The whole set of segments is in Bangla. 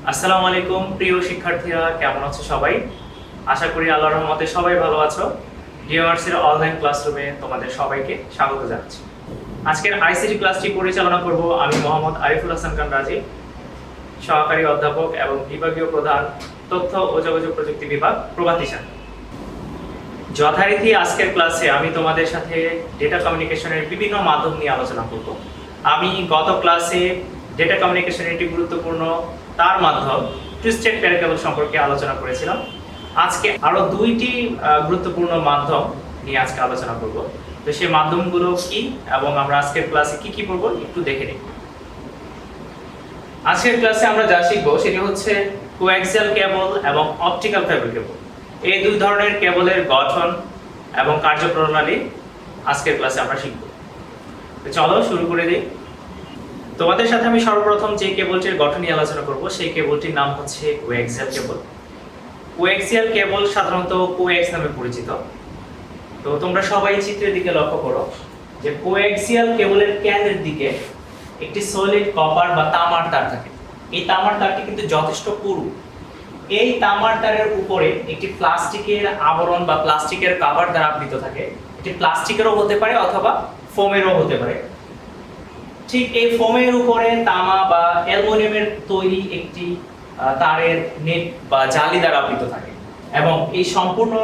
আসসালামু আলাইকুম প্রিয় শিক্ষার্থীরা, কেমন আছো সবাই? আশা করি আল্লাহর রহমতে সবাই ভালো আছো। ডিওআরসির অনলাইন ক্লাসরুমে তোমাদের সবাইকে স্বাগত জানাচ্ছি। আজকের আইসিটি ক্লাসটি পরিচালনা করব আমি মোহাম্মদ আরিফুল হাসান খান রাজি, সহকারী অধ্যাপক এবং বিভাগীয় প্রধান, তথ্য ও যোগাযোগ প্রযুক্তি বিভাগ, প্রভাতিশান। যথারীতি আজকের ক্লাসে আমি তোমাদের সাথে ডেটা কমিউনিকেশনের বিভিন্ন মাধ্যম নিয়ে আলোচনা করব। আমি গত ক্লাসে ডেটা কমিউনিকেশনের একটি গুরুত্বপূর্ণ তার মাধ্যম টুইস্টেড পেয়ার কেবল সম্পর্কে আলোচনা করেছিলাম। আজকে আরো দুইটি গুরুত্বপূর্ণ মাধ্যম নিয়ে আজকে আলোচনা করব। তো সেই মাধ্যমগুলো কি এবং আমরা আজকের ক্লাসে কি কি পড়ব একটু দেখে নিই। আজকের ক্লাসে আমরা যা শিখবো সেটি হচ্ছে কোঅ্যাক্সিয়াল কেবল এবং অপটিক্যাল ফাইবার কেবল। এই দুই ধরনের কেবলের গঠন এবং কার্যপ্রণালী আজকের ক্লাসে আমরা শিখব। তো চলো শুরু করে দিই। তোমাদের সাথে আমি সর্বপ্রথম যে কেবলটির গঠন নিয়ে আলোচনা করব সেই কেবলটির নাম হচ্ছে কোঅ্যাক্সিয়াল কেবল। কোঅ্যাক্সিয়াল কেবল সাধারণত কোঅ্যাক্স নামে পরিচিত। তো তোমরা সবাই চিত্রের দিকে লক্ষ্য করো যে কোঅ্যাক্সিয়াল কেবলের কেন্দ্রের দিকে একটি সলিড কপার বা তামার তার থাকে। এই তামার তারটি কিন্তু যথেষ্ট পুরু। এই তামার তারের উপরে একটি প্লাস্টিকের আবরণ বা প্লাস্টিকের কভার দ্বারা আবৃত থাকে। এটি প্লাস্টিকেরও হতে পারে অথবা ফোমেরও হতে পারে। ঠিক এই ফোমের উপরে তামা বা অ্যালুমিনিয়ামের তৈরি একটি তারের নেট বা জালি দ্বারা আবৃত থাকে এবং এই সম্পূর্ণ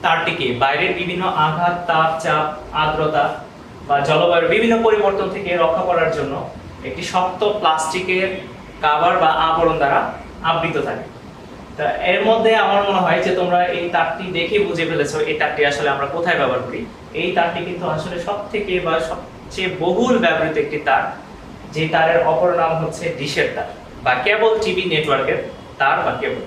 তারটিকে বাইরের বিভিন্ন আঘাত, তাপ, চাপ, আর্দ্রতা বা জলবায়ুর বিভিন্ন পরিবর্তন থেকে রক্ষা করার জন্য একটি শক্ত প্লাস্টিকের কভার বা আবরণ দ্বারা আবৃত থাকে। তা এর মধ্যে আমার মনে হয় যে তোমরা এই তারটি দেখে বুঝে ফেলেছো এই তারটি আসলে আমরা কোথায় ব্যবহার করি। এই তারটি কিন্তু আসলে সবথেকে বা সবচেয়ে বহুল ব্যবহৃত একটি তার, যে তারের অপর নাম হচ্ছে ডিশের তার বা কেবল টিভি নেটওয়ার্কের তার বা কেবল।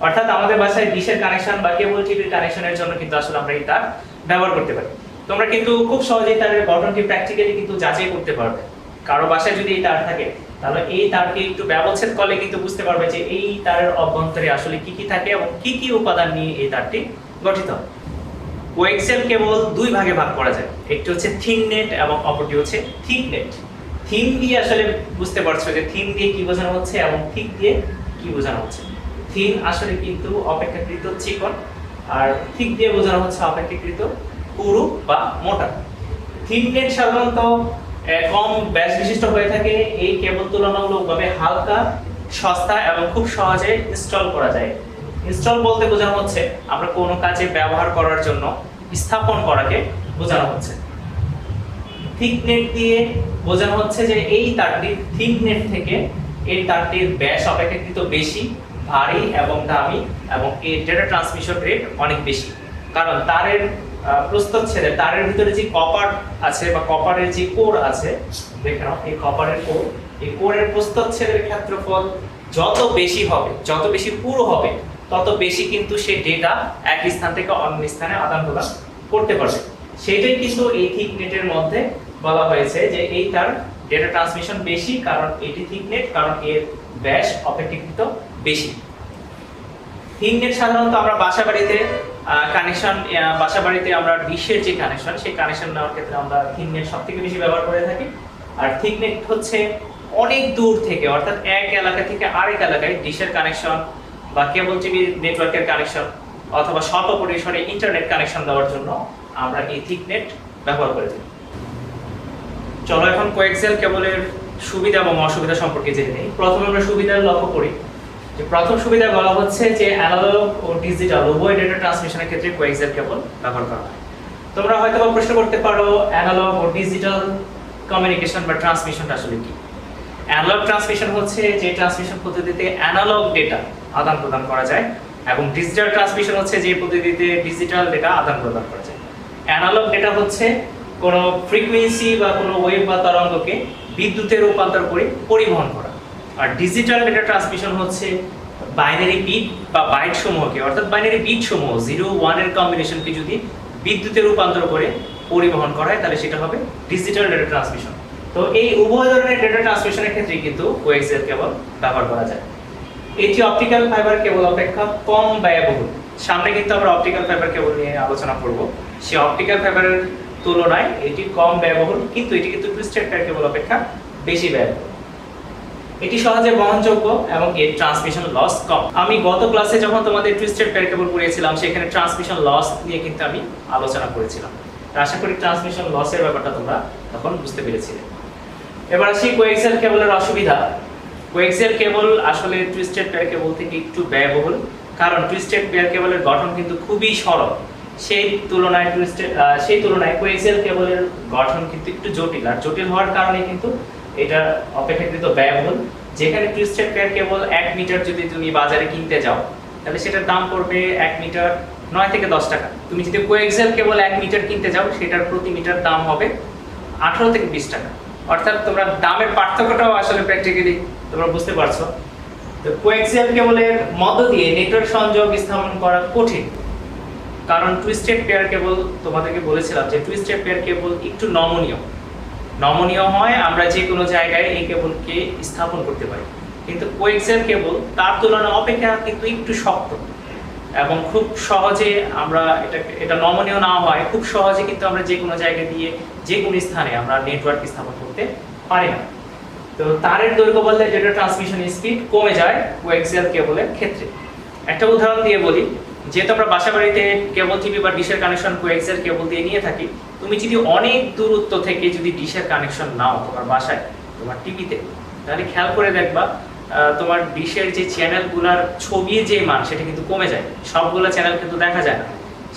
অর্থাৎ আমাদের বাসায় ডিশের কানেকশন বা কেবল টিভির কানেকশনের জন্য কিন্তু আসলে আমরা এই তার ব্যবহার করতে পারি। তোমরা কিন্তু খুব সহজেই তারের গঠনটি প্র্যাকটিক্যালি কিন্তু যাচাই করতে পারবে। কারো বাসায় যদি এই তার থাকে তাহলে এই তারকে একটু ব্যবচ্ছেদ করলে কিন্তু বুঝতে পারবে যে এই তারের অভ্যন্তরে আসলে কি কি থাকে এবং কি কি উপাদান নিয়ে এই তারটি গঠিত হয়। কোঅ্যাক্সিয়াল কেবল দুই ভাগে ভাগ করা যায়, একটি হচ্ছে থিন নেট এবং অপরটি হচ্ছে থিক নেট। থিন দিয়ে আসলে বুঝতে পারছো যে থিন দিয়ে কি বোঝানো হচ্ছে এবং থিক দিয়ে কি বোঝানো হচ্ছে। থিন আসলে কিন্তু অপেক্ষাকৃত চিকন আর থিক দিয়ে বোঝানো হচ্ছে অপেক্ষাকৃত পুরু বা মোটা। থিন নেট সাধারণত কম ব্যাস বিশিষ্ট হয়ে থাকে। এই কেবল তুলনামূলকভাবে হালকা, সস্তা এবং খুব সহজে ইনস্টল করা যায়। ইনস্টল বলতে বোঝানো হচ্ছে আমরা কোনো কাজে ব্যবহার করার জন্য স্থাপন করাকে বোঝানো হচ্ছে। থিক নেট দিয়ে বোঝানো হচ্ছে যে এই তারটি থিক নেট থেকে এই তারটির ব্যাস অপেক্ষাকৃত বেশি, ভারী এবং দামি এবং এর ডেটা ট্রান্সমিশন রেট অনেক বেশি। কারণ তারের প্রস্থচ্ছেদে তারের ভিতরে যে কপার আছে বা কপারের যে কোর আছে, দেখে নাও এই কপারের কোর, এই কোরের প্রস্থচ্ছেদের ক্ষেত্রফল যত বেশি হবে, যত বেশি পুরু হবে, তত বেশি কিন্তু সে ডেটা এক স্থান থেকে অন্য স্থানে আদান প্রদান করতে পারবে। সেটাই কিন্তু এই থিক নেটের মধ্যে বলা হয়েছে যে এই তার ডেটা ট্রান্সমিশন বেশি, কারণ এটি থিক নেট, কারণ এর ব্যাস অপেক্ষাকৃত বেশি। থিক নেট সাধারণত আমরা বাসাবাড়িতে কানেকশন, বাসাবাড়িতে আমরা ডিশের যে কানেকশন, সেই কানেকশন নেওয়ার ক্ষেত্রে আমরা থিক নেট সবথেকে বেশি ব্যবহার করে থাকি। আর থিক নেট হচ্ছে অনেক দূর থেকে, অর্থাৎ এক এলাকা থেকে আরেক এলাকায় ডিশের কানেকশন বা কেবল টিভি নেটওয়ার্কের কানেকশন অথবা স্বল্প পরিসরে ইন্টারনেট কানেকশন দেওয়ার জন্য আমরা এই থিক নেট ব্যবহার করে থাকি। চলো এখন কোঅ্যাক্সিয়াল কেবলের সুবিধা এবং অসুবিধা সম্পর্কে জেনে নিই। প্রথমে আমরা সুবিধা লক্ষ্য করি। যে প্রথম সুবিধা বলা হচ্ছে যে অ্যানালগ ও ডিজিটাল উভয় ডেটা ট্রান্সমিশনের ক্ষেত্রে কোঅ্যাক্সিয়াল কেবল ব্যবহার করা হয়। তোমরা হয়তো প্রশ্ন করতে পারো অ্যানালগ ও ডিজিটাল কমিউনিকেশন বা ট্রান্সমিশনটা আসলে কি? অ্যানালগ ট্রান্সমিশন হচ্ছে যে ট্রান্সমিশন পদ্ধতিতে অ্যানালগ ডেটা আদান প্রদান করা যায় এবং ডিজিটাল ট্রান্সমিশন হচ্ছে যে পদ্ধতিতে ডিজিটাল ডেটা আদান প্রদান করা যায়। অ্যানালগ ডেটা হচ্ছে কোনো ফ্রিকোয়েন্সি বা কোনো ওয়েভ বা তরঙ্গকে বিদ্যুতে রূপান্তর করে পরিবহন করা। আর ডিজিটাল ডেটা ট্রান্সমিশন হচ্ছে বাইনারি বিট বা বাইট সমূহকে, অর্থাৎ বাইনারি বিট সমূহ 0 1 এর কম্বিনেশনকে যদি বিদ্যুতে রূপান্তর করে পরিবহন করা হয় তাহলে সেটা হবে ডিজিটাল ডেটা ট্রান্সমিশন। তো এই উভয় ধরনের ডেটা ট্রান্সমিশনের ক্ষেত্রে কিন্তু কোঅ্যাক্সিয়াল কেবল ব্যবহার করা যায়। এটি অপটিক্যাল ফাইবার কেবল অপেক্ষা কম ব্যয়বহুল। সামনে কিন্তু আমরা অপটিক্যাল ফাইবার কেবল নিয়ে আলোচনা করব। সেই অপটিক্যাল ফাইবারের তুলনায় এটি কম ব্যয়বহুল, কিন্তু এটি কিন্তু টুইস্টেড পেয়ার কেবল অপেক্ষা বেশি ব্যয়বহুল। এটি সহজে বহনযোগ্য এবং এর ট্রান্সমিশন লস কম। আমি গত ক্লাসে যখন তোমাদের টুইস্টেড পেয়ার কেবল পড়িয়েছিলাম সেখানে ট্রান্সমিশন লস নিয়ে কিন্তু আমি আলোচনা করেছিলাম। আশা করি ট্রান্সমিশন লসের ব্যাপারটা তোমরা তখন বুঝতে পেরেছিলে। এবার আসি কোএক্সিয়াল কেবলের অসুবিধা। কোএক্সিয়াল কেবল আসলে টুইস্টেড পেয়ার কেবল থেকে একটু ব্যয়বহুল, কারণ টুইস্টেড পেয়ার কেবলের গঠন কিন্তু খুবই সরল। সেই তুলনায় কোএক্সিয়াল কেবলের গঠন কিন্তু একটু জটিল, আর জটিল হওয়ার কারণে কিন্তু এটা অপেক্ষাকৃত ব্যয়বহুল। যেখানে টুইস্টেড পেয়ার কেবল 1 মিটার যদি তুমি বাজারে কিনতে যাও তাহলে সেটার দাম পড়বে 1 মিটার 9 থেকে 10 টাকা। তুমি যদি কোএক্সিয়াল কেবল 1 মিটার কিনতে যাও সেটার প্রতি মিটার দাম হবে 18 থেকে 20 টাকা। অর্থাৎ তোমরা দামের পার্থক্যটাও আসলে প্র্যাকটিক্যালি তোমরা বুঝতে পারছো। তো কোএক্সিয়াল কেবলের মধ্য দিয়ে নেটওয়ার্ক সংযোগ স্থাপন করা কঠিন, কারণ টুইস্টেড পেয়ার কেবল তোমাদেরকে বলেছিলাম যে টুইস্টেড পেয়ার কেবল একটু নমনীয় হয়, আমরা যে কোনো জায়গায় এই কেবলকে স্থাপন করতে পারি। কিন্তু কোএক্সিয়াল কেবল তার তুলনায় অপেক্ষা কিন্তু একটু শক্ত এবং খুব সহজে আমরা এটা নমনীয় না হয় খুব সহজে কিন্তু আমরা যে কোনো জায়গা দিয়ে যে কোনো স্থানে আমরা নেটওয়ার্ক স্থাপন করতে পারি না। তো তারের দৈর্ঘ্য বললে ডেটা ট্রান্সমিশন স্পিড কমে যায় কোএক্সিয়াল কেবলের ক্ষেত্রে। একটা উদাহরণ দিয়ে বলি, যেহেতু আমরা বাসাবাড়িতে কেবল টিভি বা ডিশের কানেকশন কোএক্সিয়াল কেবল দিয়ে নিয়ে থাকি, তুমি যদি অনেক দূরত্ব থেকে যদি ডিশের কানেকশন নাও তোমার বাসায় তোমার টিভিতে, তাহলে খেয়াল করে দেখবা তোমার ডিশের যে চ্যানেলগুলোর ছবির যে মান সেটা কিন্তু কমে যায়। সবগুলো চ্যানেল কিন্তু দেখা যায় না,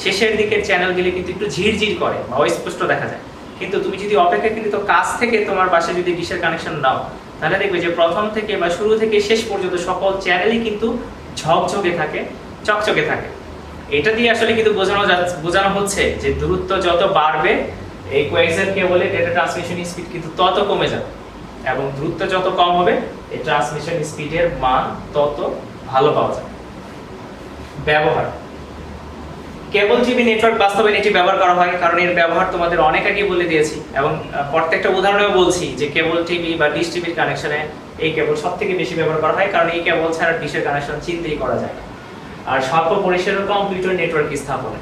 শেষের দিকের চ্যানেলগুলি কিন্তু একটু ঝিরঝির করে বা অস্পষ্ট দেখা যায়। কিন্তু তুমি যদি অপেক্ষাকৃত কাছ থেকে তোমার বাসায় যদি ডিশের কানেকশন নাও তাহলে দেখবে যে প্রথম থেকে বা শুরু থেকে শেষ পর্যন্ত সকল চ্যানেলই কিন্তু ঝকঝকে থাকে, চকচকে থাকে। এটা দিয়ে আসলে কিন্তু বোঝানো হচ্ছে যে দূরত্ব যত বাড়বে এই কোএক্সিয়াল কেবলের ডেটা ট্রান্সমিশন স্পিড কিন্তু তত কমে যাবে, এবং দূরত্ব যত কম হবে এই ট্রান্সমিশন স্পিডের মান তত ভালো পাওয়া যাবে। ব্যবহার, কেবল টিভি নেটওয়ার্ক বাস্তবায়নে এটি ব্যবহার করা হয়, কারণ এর ব্যবহার তোমাদের অনেক আগে বলে দিয়েছি এবং প্রত্যেকটা উদাহরণেও বলছি যে কেবল টিভি বা ডিশ টিভির কানেকশনে এই কেবল সবথেকে বেশি ব্যবহার করা হয়, কারণ এই কেবল ছাড়া ডিশের কানেকশন চিন্তাই করা যায় না। আর স্বল্প পরিসরের কম্পিউটার নেটওয়ার্ক স্থাপনে,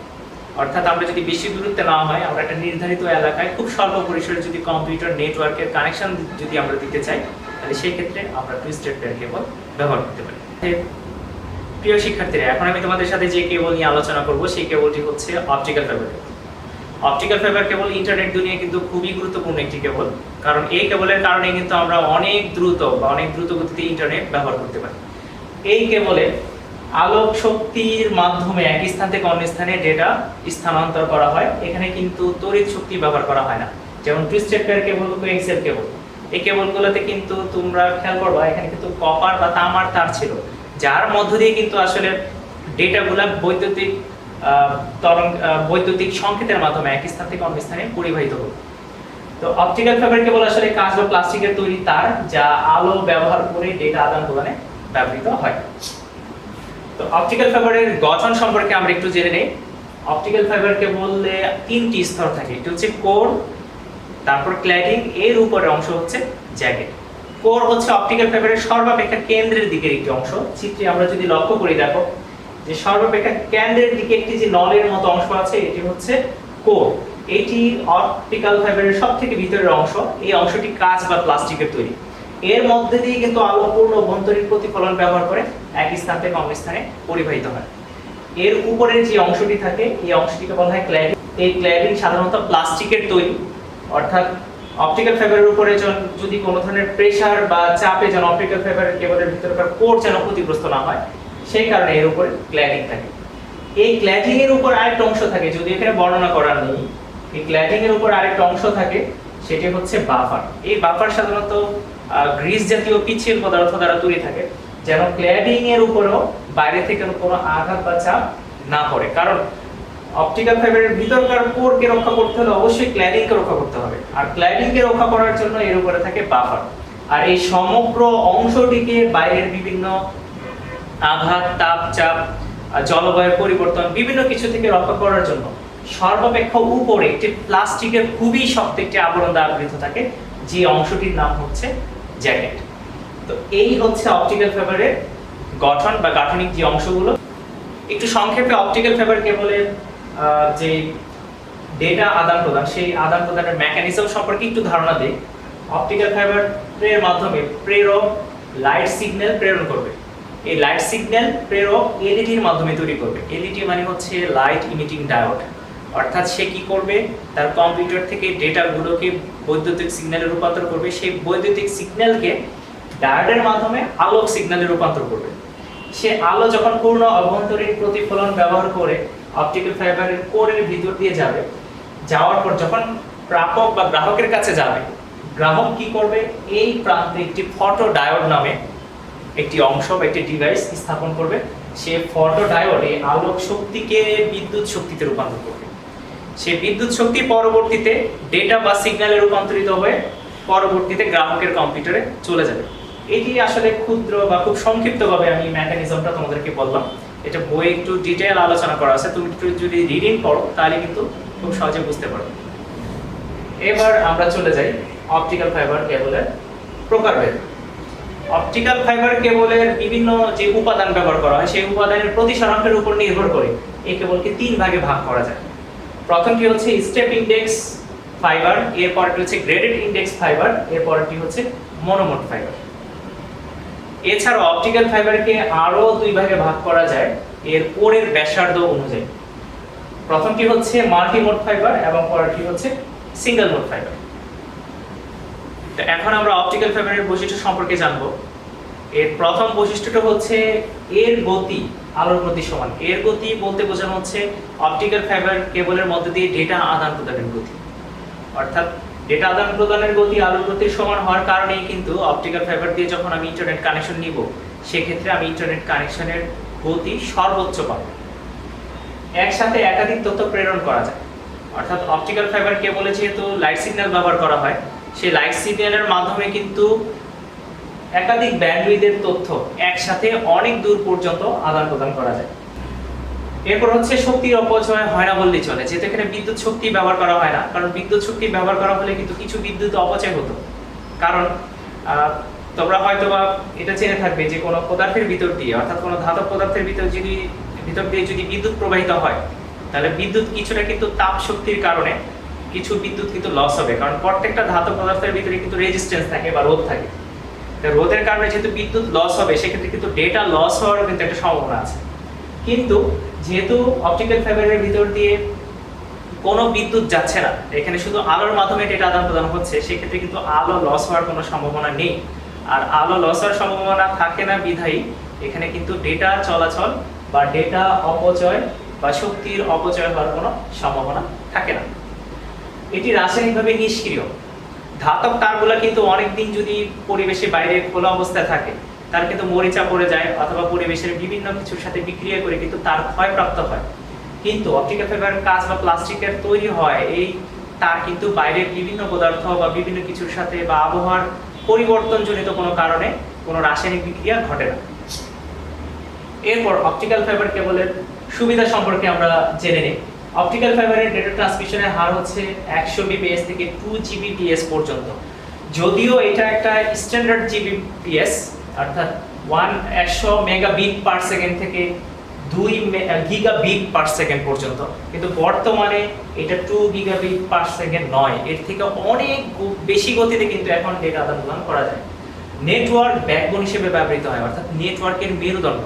অর্থাৎ আমরা যদি বেশি দূরত্বে না হয় আমরা একটা নির্ধারিত এলাকায় খুব স্বল্প পরিসরে যদি কম্পিউটার নেটওয়ার্কের কানেকশন যদি আমরা দিতে চাই তাহলে সেই ক্ষেত্রে আমরা টুইস্টেড পেয়ার কেবল ব্যবহার করতে পারি। প্রিয় শিক্ষার্থীরা, এখন আমি তোমাদের সাথে যে কেবল নিয়ে আলোচনা করব সেই কেবলটি হচ্ছে optical fibre cable. Optical fibre cable internet দুনিয়ায় কিন্তু খুবই গুরুত্বপূর্ণ একটি কেবল, কারণ এই কেবলের কারণে কিন্তু আমরা অনেক দ্রুত গতিতে ইন্টারনেট ব্যবহার করতে পারি। এই কেবলে আলোক শক্তির মাধ্যমে এক স্থান থেকে অন্য স্থানে ডেটা স্থানান্তর করা হয়, এখানে কিন্তু তড়িৎ শক্তি ব্যবহার করা হয় না, যেমন twisted pair cable, coaxial cable. এই কেবলগুলোতে কিন্তু তোমরা খেয়াল করবা এখানে কিন্তু কপার বা তামার তার ছিল, যার মধ্য দিয়ে কিন্তু আসলে ডেটাগুলো বৈদ্যুতিক সংকেতের মাধ্যমে এক স্থান থেকে অন্য স্থানে পরিবাহিত হতো। তো অপটিক্যাল ফাইবার কেবল আসলে কাঁচ বা প্লাস্টিকের তৈরি তার, যা আলো ব্যবহার করে ডেটা আদান প্রদানে ব্যবহৃত হয়। তো অপটিক্যাল ফাইবারের গঠন সম্পর্কে আমরা একটু জেনে নেই। অপটিক্যাল ফাইবার কেবলে 3টি স্তর থাকে, এটি হচ্ছে কোর, তারপর ক্ল্যাডিং, এর উপরের অংশ হচ্ছে জ্যাকেট। কোর হচ্ছে অপটিক্যাল ফাইবারের সর্বাপেক্ষা কেন্দ্রের দিকের একটি অংশ। চিত্রে আমরা যদি লক্ষ্য করি দেখো যে সর্বাপেক্ষা কেন্দ্রের দিকে একটি যে নলের মতো অংশ আছে এটি হচ্ছে কোর। এটি অপটিক্যাল ফাইবারের সবথেকে ভিতরের অংশ। এই অংশটি কাঁচ বা প্লাস্টিকের তৈরি। এর মধ্যে দিয়ে কিন্তু আলোপূর্ণ অভ্যন্তরীণ প্রতিফলন ব্যবহার করে এক স্থান থেকে অন্য স্থানে পরিবাহিত হয়। এর উপরের যে অংশটি থাকে এই অংশটিকে বলা হয় ক্ল্যাডিং। এই ক্ল্যাডিং সাধারণত প্লাস্টিকের তৈরি, অর্থাৎ অপটিক্যাল ফাইবারের উপরে যদি কোনো ধরনের প্রেসার বা চাপে যেন অপটিক্যাল ফাইবারের কেবলের ভিতরকার কোর যেন ক্ষতিগ্রস্ত না হয় সেই কারণে এর উপরে ক্ল্যাডিং থাকে। এই ক্ল্যাডিং এর উপর আরেকটা অংশ থাকে, যদি এখানে বর্ণনা করা নেই, এই ক্ল্যাডিং এর উপর আরেকটা অংশ থাকে সেটি হচ্ছে বাফার। এই বাফার সাধারণত গ্রিস জাতীয় পিচ্ছিল পদার্থ দ্বারা তৈরি থাকে, যেন ক্ল্যাডিং এর উপরেও বাইরে থেকে কোনো আঘাত বা চাপ না পড়ে। কারণ অপটিক্যাল ফাইবারের ভিতরকার কোরকে রক্ষা করতে হলে অবশ্যই ক্ল্যাডিং কে রক্ষা করতে হবে, আর ক্ল্যাডিং কে রক্ষা করার জন্য এর উপরে থাকে বাফার। আর এই সমগ্র অংশটিকে বাইরের বিভিন্ন আঘাত, তাপ, চাপ, জলবায়ুর পরিবর্তন বিভিন্ন কিছু থেকে রক্ষা করার জন্য সর্বাপেক্ষা উপরে একটি প্লাস্টিকের খুবই শক্ত একটি আবরণ দ্বারা আবৃত থাকে, যে অংশটির নাম হচ্ছে জ্যাকেট। তো এই হচ্ছে অপটিক্যাল ফাইবারের গঠন বা গাঠনিক যে অংশগুলো। একটু সংক্ষেপে অপটিক্যাল ফাইবার কেবলের যে ডেটা আদান প্রদান সেই আদান প্রদানের মেকানিজম সম্পর্কে একটু ধারণা দেই। অপটিক্যাল ফাইবারের মাধ্যমে প্রেরক লাইট সিগন্যাল প্রেরণ করবে। এই লাইট সিগন্যাল প্রেরক এলইডির মাধ্যমে তৈরি করবে। এলইডি মানে হচ্ছে লাইট ইমিটিং ডায়োড। অর্থাৎ সে কি করবে, তার কম্পিউটার থেকে ডেটাগুলোকে বৈদ্যুতিক সিগন্যালে রূপান্তর করবে। সেই বৈদ্যুতিক সিগন্যালকে ডায়োডের মাধ্যমে আলোক সিগন্যালে রূপান্তর করবে। সে আলো যখন পূর্ণ অভ্যন্তরীণ প্রতিফলন ব্যবহার করে অপটিক্যাল ফাইবারের কোরের ভিতর দিয়ে যাবে, যাওয়ার পর যখন প্রাপক বা গ্রাহকের কাছে যাবে, গ্রাহক কি করবে, এই প্রান্তে একটি ফটো ডায়োড নামে একটি অংশ বা একটি ডিভাইস স্থাপন করবে। সে ফটো ডায়োড এই আলোক শক্তিকে বিদ্যুৎ শক্তিতে রূপান্তর করবে। সেই বিদ্যুৎ শক্তি পরবর্তীতে ডেটা বা সিগন্যালে রূপান্তরিত হয়ে পরবর্তীতে গ্রাহকের কম্পিউটারে চলে যাবে। এটি আসলে ক্ষুদ্র বা খুব সংক্ষিপ্তভাবে আমি মেকানিজমটা তোমাদেরকে বললাম। এটা বই একটু ডিটেইল আলোচনা করা আছে, তুমি একটু যদি রিডিং করো তাহলে কিন্তু খুব সহজে বুঝতে পারবে। এবার আমরা চলে যাই অপটিক্যাল ফাইবার কেবলের প্রকারভেদ। অপটিক্যাল ফাইবার কেবলের বিভিন্ন যে উপাদান ব্যবহার করা হয় সেই উপাদানের প্রতিসরাঙ্কের উপর নির্ভর করে এই কেবলকে তিন ভাগে ভাগ করা যায়। প্রথমটি হচ্ছে স্টেপ ইন্ডেক্স ফাইবার, এরপরটি হচ্ছে গ্রেডেড ইন্ডেক্স ফাইবার, এরপরটি হচ্ছে মনোমোড ফাইবার। এছাড়াও অপটিক্যাল ফাইবারকে আরো দুই ভাগে ভাগ করা যায় এর কোরের ব্যাসার্ধ অনুযায়ী। প্রথমটি হচ্ছে মাল্টিমোড ফাইবার এবং পরেরটি হচ্ছে সিঙ্গেল মোড ফাইবার। তো এখন আমরা অপটিক্যাল ফাইবারের বৈশিষ্ট্য সম্পর্কে জানবো। এর প্রথম বৈশিষ্ট্যটা হচ্ছে এর গতি আলোর গতি সমান। এর গতি বলতে বোঝানো হচ্ছে অপটিক্যাল ফাইবার কেবলের মধ্যে দিয়ে ডেটা আদান প্রদানের গতি। অর্থাৎ ডেটা আদান প্রদানের গতি আলোর গতির সমান হওয়ার কারণেই কিন্তু অপটিক্যাল ফাইবার দিয়ে যখন আমি ইন্টারনেট কানেকশন নিব, সেক্ষেত্রে আমি ইন্টারনেট কানেকশনের গতি সর্বোচ্চ পাবো। একসাথে একাধিক তথ্য প্রেরণ করা যায়। অর্থাৎ অপটিক্যাল ফাইবার কেবলে যেহেতু লাইট সিগন্যাল ব্যবহার করা হয়, সেই লাইট সিগন্যালের মাধ্যমে কিন্তু একাধিক ব্যান্ডউইথের তথ্য একসাথে অনেক দূর পর্যন্ত আদান প্রদান করা যায়। এরপর হচ্ছে শক্তির অপচয় হয় না বললেই চলে, যেহেতু এখানে বিদ্যুৎ শক্তি ব্যবহার করা হয় না। কারণ বিদ্যুৎ শক্তি ব্যবহার করা হলে কিন্তু কিছু বিদ্যুৎ অপচয় হতো। কারণ তোমরা হয়তো বা এটা জেনে থাকবে যে কোনো পদার্থের ভিতর দিয়ে, অর্থাৎ কোনো ধাতব পদার্থের ভিতর দিয়ে যদি বিদ্যুৎ প্রবাহিত হয়, তাহলে বিদ্যুৎ কিছুটা কিন্তু তাপ শক্তির কারণে কিছু বিদ্যুৎ কিন্তু লস হবে। কারণ প্রত্যেকটা ধাতব পদার্থের ভিতরে কিন্তু রেজিস্ট্যান্স থাকে বা রোধ থাকে। রোধের কারণে যেহেতু বিদ্যুৎ লস হবে, সেক্ষেত্রে কিন্তু ডেটা লস হওয়ারও কিন্তু একটা সম্ভাবনা আছে। কিন্তু যেহেতু অপটিক্যাল ফাইবারের ভিতর দিয়ে কোনো বিদ্যুৎ যাচ্ছে না, এখানে শুধু আলোর মাধ্যমে ডেটা আদান প্রদান হচ্ছে, সেক্ষেত্রে কিন্তু আলো লস হওয়ার কোনো সম্ভাবনা নেই। আর আলো লস হওয়ার সম্ভাবনা থাকে না বিধায়ী এখানে কিন্তু ডেটা চলাচল বা ডেটা অপচয় বা শক্তির অপচয় হওয়ার কোনো সম্ভাবনা থাকে না। এটি রাসায়নিকভাবে নিষ্ক্রিয়। ধাতব তারগুলো কিন্তু অনেকদিন যদি পরিবেশে বাইরে খোলা অবস্থায় থাকে, তার কিন্তু মরিচা পড়ে যায় অথবা পরিবেশের বিভিন্ন কিছুর সাথে বিক্রিয়া করে কিন্তু তার ক্ষয়প্রাপ্ত হয়। কিন্তু অপটিক্যাল ফাইবার কাঁচ বা প্লাস্টিকের তৈরি হয়, এই তার কিন্তু বাইরের বিভিন্ন পদার্থ বা বিভিন্ন কিছুর সাথে বা আবহাওয়ার পরিবর্তনজনিত কোনো কারণে কোনো রাসায়নিক বিক্রিয়া ঘটে না। এরপর অপটিক্যাল ফাইবার কেবলের সুবিধা সম্পর্কে আমরা জেনে নিই। অপটিক্যাল ফাইবারের ডেটা ট্রান্সমিশনের হার হচ্ছে 100 Mbps থেকে 2 Gbps পর্যন্ত। যদিও এটা একটা স্ট্যান্ডার্ড Gbps, অর্থাৎ 100 মেগাবিট পার সেকেন্ড থেকে 2 গিগাবিট পার সেকেন্ড পর্যন্ত, কিন্তু বর্তমানে এটা 2 গিগাবিট পার সেকেন্ড নয়, এর থেকে অনেক বেশি গতিতে কিন্তু এখন ডেটা আদান প্রদান করা যায়। নেটওয়ার্ক ব্যাকবোন হিসেবে ব্যবহৃত হয়, অর্থাৎ নেটওয়ার্কের মেরুদণ্ড।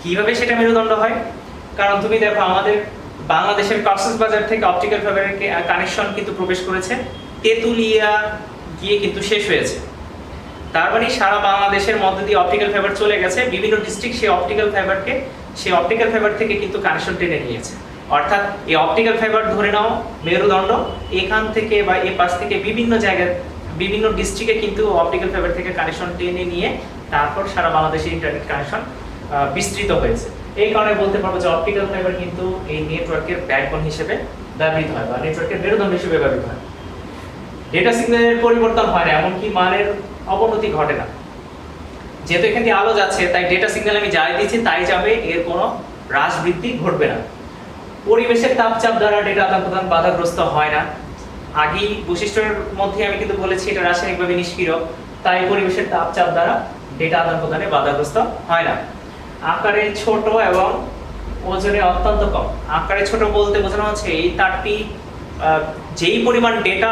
কিভাবে সেটা মেরুদণ্ড হয়? কারণ তুমি দেখো আমাদের বাংলাদেশের কক্সবাজার থেকে অপটিক্যাল ফাইবারের কানেকশন কিন্তু প্রবেশ করেছে, তেতুলিয়া গিয়ে কিন্তু শেষ হয়েছে। তার মানে সারা বাংলাদেশের মধ্যে দিয়ে অপটিক্যাল ফাইবার চলে গেছে, বিভিন্ন ডিস্ট্রিক্ট সেই অপটিক্যাল ফাইবার থেকে কিন্তু কানেকশন টেনে নিয়েছে। অর্থাৎ এই অপটিক্যাল ফাইবার ধরে নাও মেরুদণ্ড, এখান থেকে বা এই পাশ থেকে বিভিন্ন জায়গায় বিভিন্ন ডিস্ট্রিক্টে কিন্তু অপটিক্যাল ফাইবার থেকে কানেকশন টেনে নিয়ে তারপর সারা বাংলাদেশে ইন্টারনেট কানেকশন বিস্তৃত হয়েছে। এই কারণে বলতে পারবো যে অপটিক্যাল ফাইবার কিন্তু এই নেটওয়ার্কের ব্যাকবোন হিসেবে ব্যবহৃত হয় বা নেটওয়ার্কের মেরুদণ্ড হিসেবে ব্যবহৃত হয়। ডেটা সিগন্যালের পরিবর্তন হয় না, এমনকি মানের অবনতি ঘটে না। যেহেতু এখান দিয়ে আলো যাচ্ছে, তাই ডেটা সিগন্যাল আমি যাই দিচ্ছি তাই যাবে, এর কোনো হ্রাস বৃদ্ধি ঘটবে না। পরিবেশের তাপচাপ দ্বারা ডেটা আদান প্রদান বাধাগ্রস্ত হয় না। আগেই বৈশিষ্ট্যের মধ্যে আমি কিন্তু বলেছি এটা রাসায়নিকভাবে নিষ্ক্রিয়, তাই পরিবেশের তাপচাপ দ্বারা ডেটা আদান প্রদানে বাধাগ্রস্ত হয় না। আকারে ছোট এবং ওজনে অত্যন্ত কম। আকারে ছোট বলতে বোঝানো হচ্ছে এই তারটি যেই পরিমাণ ডেটা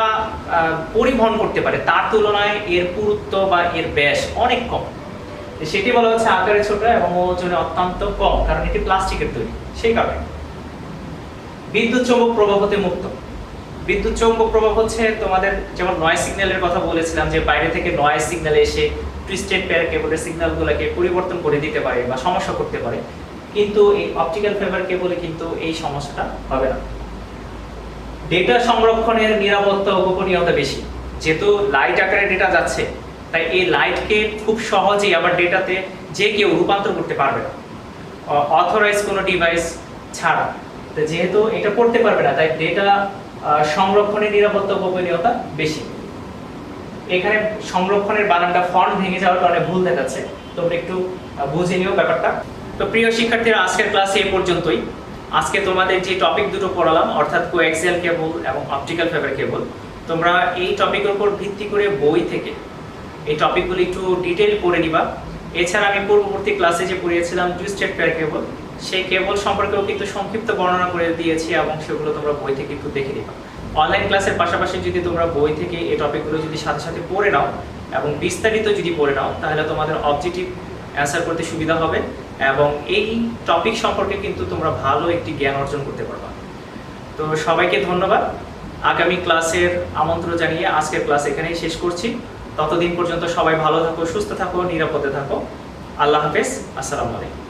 পরিবহন করতে পারে তার তুলনায় এর পুরুত্ব বা এর ব্যাস অনেক কম। সেটি বলা হচ্ছে আকারে ছোট এবং ওজনে অত্যন্ত কম, কারণ এটি প্লাস্টিকের তৈরি, সেই কারণে। বিদ্যুৎ চৌম্বক প্রভাব হতে মুক্ত। বিদ্যুৎ চৌম্বক প্রভাব হচ্ছে তোমাদের যেমন নয়েজ সিগন্যালের কথা বলেছিলাম, যে বাইরে থেকে নয়েজ সিগন্যাল এসে টুইস্টেড পেয়ার কেবলের সিগন্যালগুলোকে পরিবর্তন করে দিতে পারে বা সমস্যা করতে পারে, কিন্তু এই অপটিক্যাল ফাইবার কেবলে কিন্তু এই সমস্যাটা হবে না। ডেটা সংরক্ষণের নিরাপত্তা ও গোপনীয়তা বেশি, যেহেতু লাইট আকারে ডেটা যাচ্ছে, তাই এই লাইটকে খুব সহজেই আবার ডেটাতে যে কেউ রূপান্তর করতে পারবে না, অথরাইজ কোনো ডিভাইস ছাড়া। তো যেহেতু এটা করতে পারবে না, তাই ডেটা সংরক্ষণের নিরাপত্তা ও গোপনীয়তা বেশি। এখানে সংরক্ষণের বানানটা ফন্ট ভেঙে যাওয়ার কারণে ভুল দেখাচ্ছে, তোমরা একটু বুঝে নিও ব্যাপারটা। তো প্রিয় শিক্ষার্থীরা, আজকের ক্লাসে এই পর্যন্তই। আজকে তোমাদের যে টপিক দুটো পড়ালাম, অর্থাৎ কোঅ্যাক্সিয়াল কেবল এবং অপটিক্যাল ফাইবার কেবল, তোমরা এই টপিকের উপর ভিত্তি করে বই থেকে এই টপিকগুলো একটু ডিটেইল পড়ে নিবা। এছাড়া আমি পূর্ববর্তী ক্লাসে যে পড়িয়েছিলাম টুইস্টেড পেয়ার কেবল, সেই কেবল সম্পর্কেও কিন্তু সংক্ষিপ্ত বর্ণনা করে দিয়েছি এবং সেগুলো তোমরা বই থেকে একটু দেখে নিবা। অনলাইন ক্লাসের পাশাপাশি যদি তোমরা বই থেকে এই টপিকগুলো যদি সাথে সাথে পড়ে নাও এবং বিস্তারিত যদি পড়ে নাও, তাহলে তোমাদের অবজেক্টিভ অ্যান্সার করতে সুবিধা হবে এবং এই টপিক সম্পর্কে কিন্তু তোমরা ভালো একটি জ্ঞান অর্জন করতে পারবা। তো সবাইকে ধন্যবাদ। আগামী ক্লাসের আমন্ত্রণ জানিয়ে আজকের ক্লাস এখানেই শেষ করছি। ততদিন পর্যন্ত সবাই ভালো থাকো, সুস্থ থাকো, নিরাপদে থাকো। আল্লাহ হাফেজ, আসসালামু আলাইকুম।